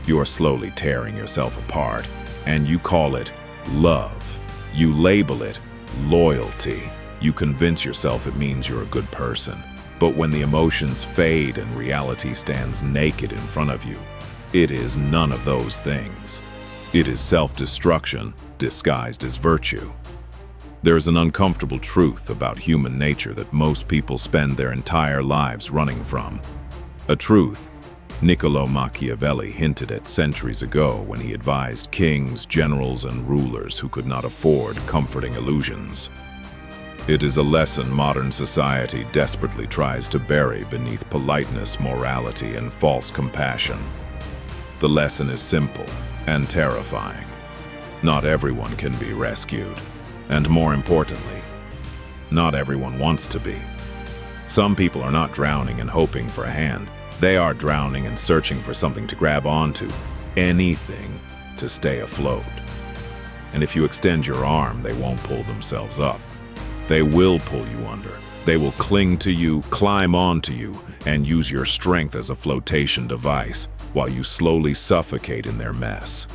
You are slowly tearing yourself apart, and you call it love. You label it loyalty. You convince yourself it means you're a good person. But when the emotions fade and reality stands naked in front of you, it is none of those things. It is self-destruction disguised as virtue. There is an uncomfortable truth about human nature that most people spend their entire lives running from. A truth Niccolo Machiavelli hinted at centuries ago when he advised kings, generals, and rulers who could not afford comforting illusions. It is a lesson modern society desperately tries to bury beneath politeness, morality, and false compassion. The lesson is simple and terrifying. Not everyone can be rescued. And more importantly, not everyone wants to be. Some people are not drowning and hoping for a hand. They are drowning and searching for something to grab onto, anything to stay afloat. And if you extend your arm, they won't pull themselves up. They will pull you under. They will cling to you, climb onto you, and use your strength as a flotation device while you slowly suffocate in their mess.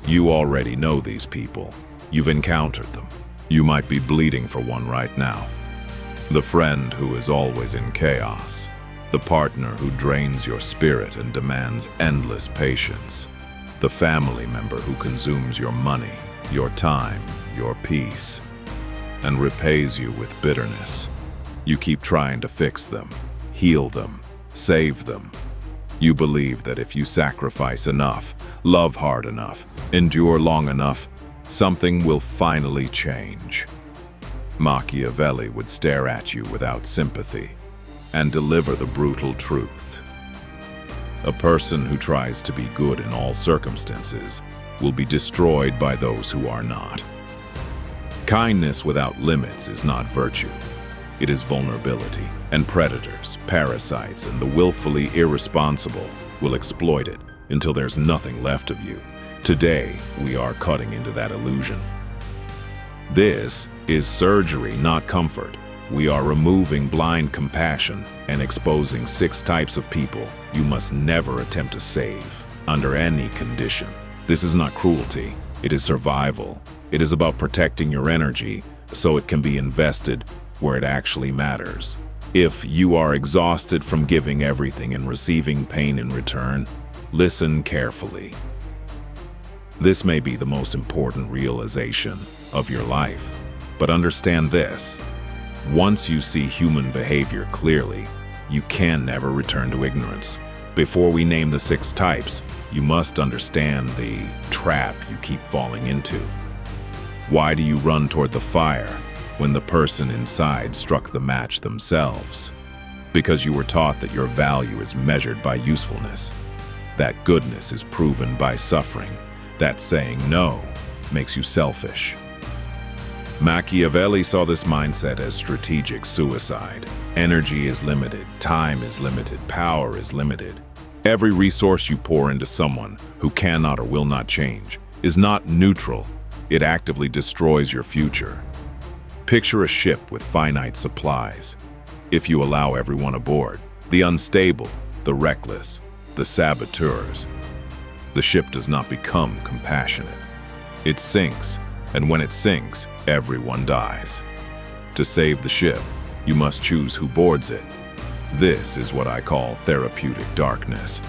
You already know these people. You've encountered them. You might be bleeding for one right now. The friend who is always in chaos. The partner who drains your spirit and demands endless patience. The family member who consumes your money, your time, your peace, and repays you with bitterness. You keep trying to fix them, heal them, save them. You believe that if you sacrifice enough, love hard enough, endure long enough, something will finally change. Machiavelli would stare at you without sympathy and deliver the brutal truth. A person who tries to be good in all circumstances will be destroyed by those who are not. Kindness without limits is not virtue. It is vulnerability, and predators, parasites, and the willfully irresponsible will exploit it until there's nothing left of you. Today, we are cutting into that illusion. This is surgery, not comfort. We are removing blind compassion and exposing 6 types of people you must never attempt to save, under any condition. This is not cruelty, it is survival. It is about protecting your energy so it can be invested where it actually matters. If you are exhausted from giving everything and receiving pain in return, listen carefully. This may be the most important realization of your life, but understand this. Once you see human behavior clearly, you can never return to ignorance. Before we name the 6 types, you must understand the trap you keep falling into. Why do you run toward the fire when the person inside struck the match themselves? Because you were taught that your value is measured by usefulness, that goodness is proven by suffering, that saying no makes you selfish. Machiavelli saw this mindset as strategic suicide. Energy is limited, time is limited, power is limited. Every resource you pour into someone who cannot or will not change is not neutral. It actively destroys your future. Picture a ship with finite supplies. If you allow everyone aboard, the unstable, the reckless, the saboteurs, the ship does not become compassionate. It sinks, and when it sinks, everyone dies. To save the ship, you must choose who boards it. This is what I call therapeutic darkness.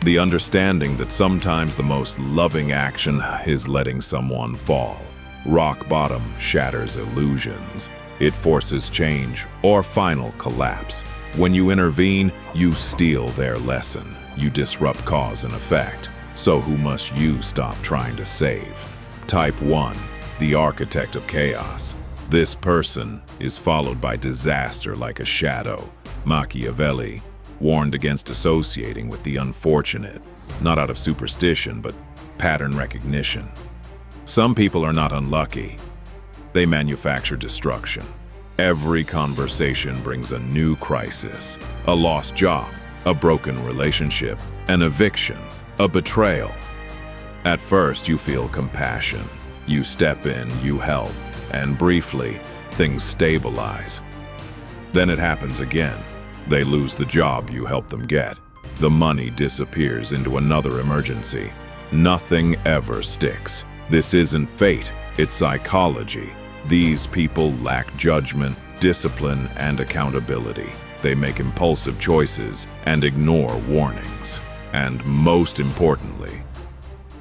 The understanding that sometimes the most loving action is letting someone fall. Rock bottom shatters illusions. It forces change or final collapse. When you intervene, you steal their lesson. You disrupt cause and effect. So who must you stop trying to save? Type 1, the architect of chaos. This person is followed by disaster like a shadow. Machiavelli warned against associating with the unfortunate, not out of superstition, but pattern recognition. Some people are not unlucky. They manufacture destruction. Every conversation brings a new crisis, a lost job, a broken relationship, an eviction, a betrayal. At first, you feel compassion. You step in, you help, and briefly, things stabilize. Then it happens again. They lose the job you helped them get. The money disappears into another emergency. Nothing ever sticks. This isn't fate, it's psychology. These people lack judgment, discipline, and accountability. They make impulsive choices and ignore warnings. And most importantly,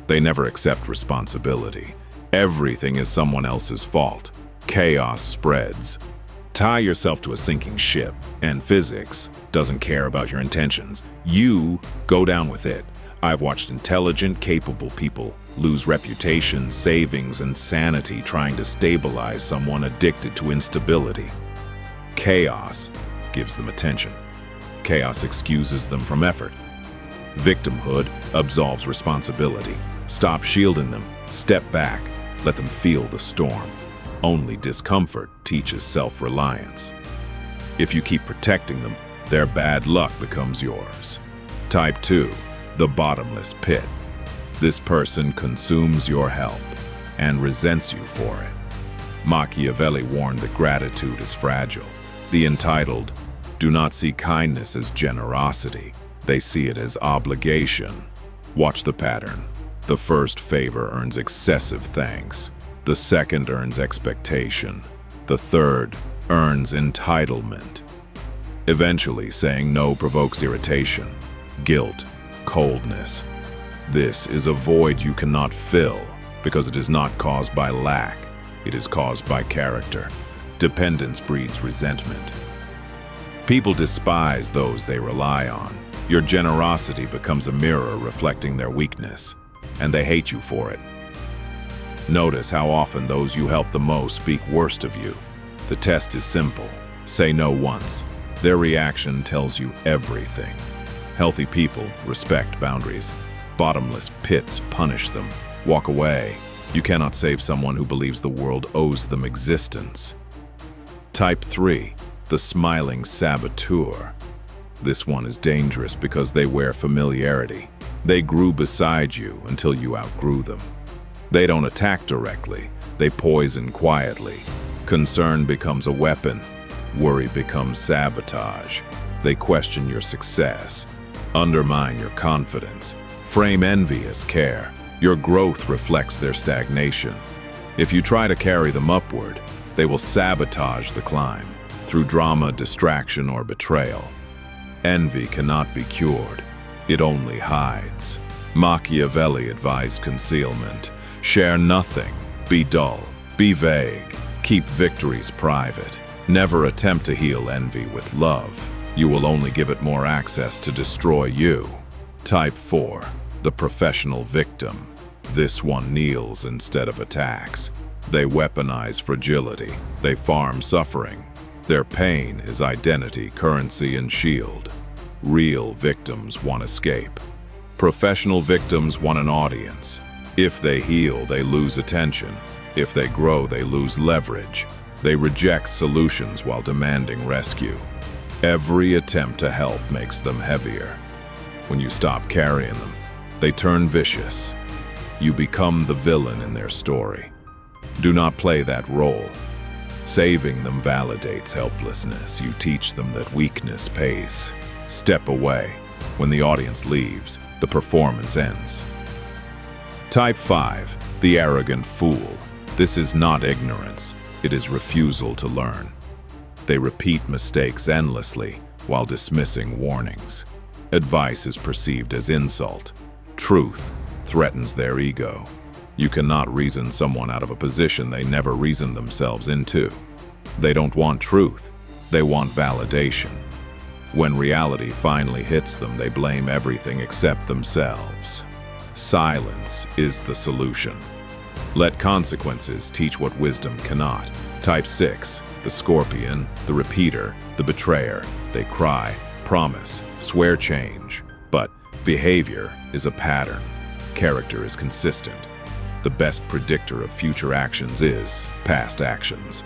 they never accept responsibility. Everything is someone else's fault. Chaos spreads. Tie yourself to a sinking ship, and physics doesn't care about your intentions. You go down with it. I've watched intelligent, capable people lose reputation, savings, and sanity trying to stabilize someone addicted to instability. Chaos gives them attention. Chaos excuses them from effort. Victimhood absolves responsibility. Stop shielding them. Step back. Let them feel the storm. Only discomfort teaches self-reliance. If you keep protecting them, their bad luck becomes yours. Type 2, the bottomless pit. This person consumes your help and resents you for it. Machiavelli warned that gratitude is fragile. The entitled do not see kindness as generosity. They see it as obligation. Watch the pattern. The first favor earns excessive thanks. The second earns expectation. The third earns entitlement. Eventually, saying no provokes irritation, guilt, coldness. This is a void you cannot fill because it is not caused by lack. It is caused by character. Dependence breeds resentment. People despise those they rely on. Your generosity becomes a mirror reflecting their weakness, and they hate you for it. Notice how often those you help the most speak worst of you. The test is simple. Say no once. Their reaction tells you everything. Healthy people respect boundaries. Bottomless pits punish them. Walk away. You cannot save someone who believes the world owes them existence. Type 3, the smiling saboteur. This one is dangerous because they wear familiarity. They grew beside you until you outgrew them. They don't attack directly, they poison quietly. Concern becomes a weapon. Worry becomes sabotage. They question your success, undermine your confidence, frame envy as care. Your growth reflects their stagnation. If you try to carry them upward, they will sabotage the climb through drama, distraction, or betrayal. Envy cannot be cured. It only hides. Machiavelli advised concealment. Share nothing. Be dull. Be vague. Keep victories private. Never attempt to heal envy with love. You will only give it more access to destroy you. Type 4, the professional victim. This one kneels instead of attacks. They weaponize fragility. They farm suffering. Their pain is identity, currency, and shield. Real victims want escape. Professional victims want an audience. If they heal, they lose attention. If they grow, they lose leverage. They reject solutions while demanding rescue. Every attempt to help makes them heavier. When you stop carrying them, they turn vicious. You become the villain in their story. Do not play that role. Saving them validates helplessness. You teach them that weakness pays. Step away. When the audience leaves, the performance ends. Type 5, the arrogant fool. This is not ignorance. It is refusal to learn. They repeat mistakes endlessly while dismissing warnings. Advice is perceived as insult. Truth threatens their ego. You cannot reason someone out of a position they never reasoned themselves into. They don't want truth. They want validation. When reality finally hits them, they blame everything except themselves. Silence is the solution. Let consequences teach what wisdom cannot. Type 6, the scorpion, the repeater, the betrayer. They cry, promise, swear change. But behavior is a pattern. Character is consistent. The best predictor of future actions is past actions.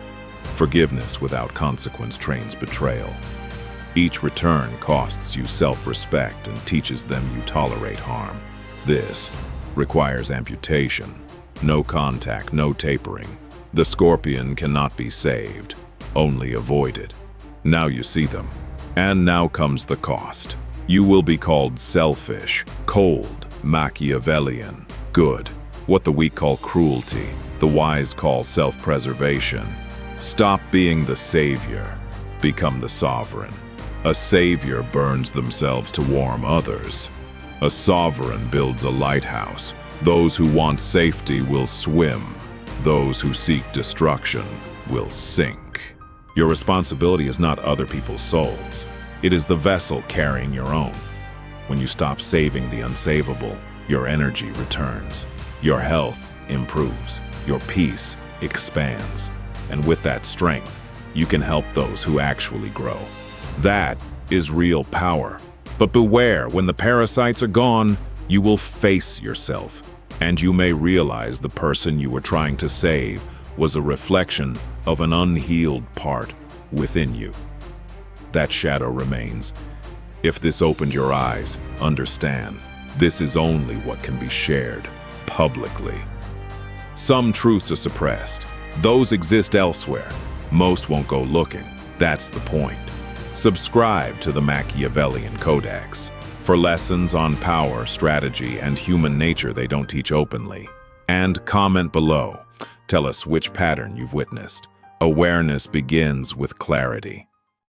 Forgiveness without consequence trains betrayal. Each return costs you self-respect and teaches them you tolerate harm. This requires amputation. No contact, no tapering. The scorpion cannot be saved, only avoided. Now you see them. And now comes the cost. You will be called selfish, cold, Machiavellian, good, what the weak call cruelty, the wise call self-preservation. Stop being the savior, become the sovereign. A savior burns themselves to warm others. A sovereign builds a lighthouse. Those who want safety will swim. Those who seek destruction will sink. Your responsibility is not other people's souls. It is the vessel carrying your own. When you stop saving the unsavable, your energy returns. Your health improves. Your peace expands. And with that strength, you can help those who actually grow. That is real power. But beware, when the parasites are gone, you will face yourself, and you may realize the person you were trying to save was a reflection of an unhealed part within you. That shadow remains. If this opened your eyes, understand, this is only what can be shared publicly. Some truths are suppressed. Those exist elsewhere. Most won't go looking. That's the point. Subscribe to the Machiavellian Codex for lessons on power, strategy, and human nature they don't teach openly. And comment below. Tell us which pattern you've witnessed. Awareness begins with clarity.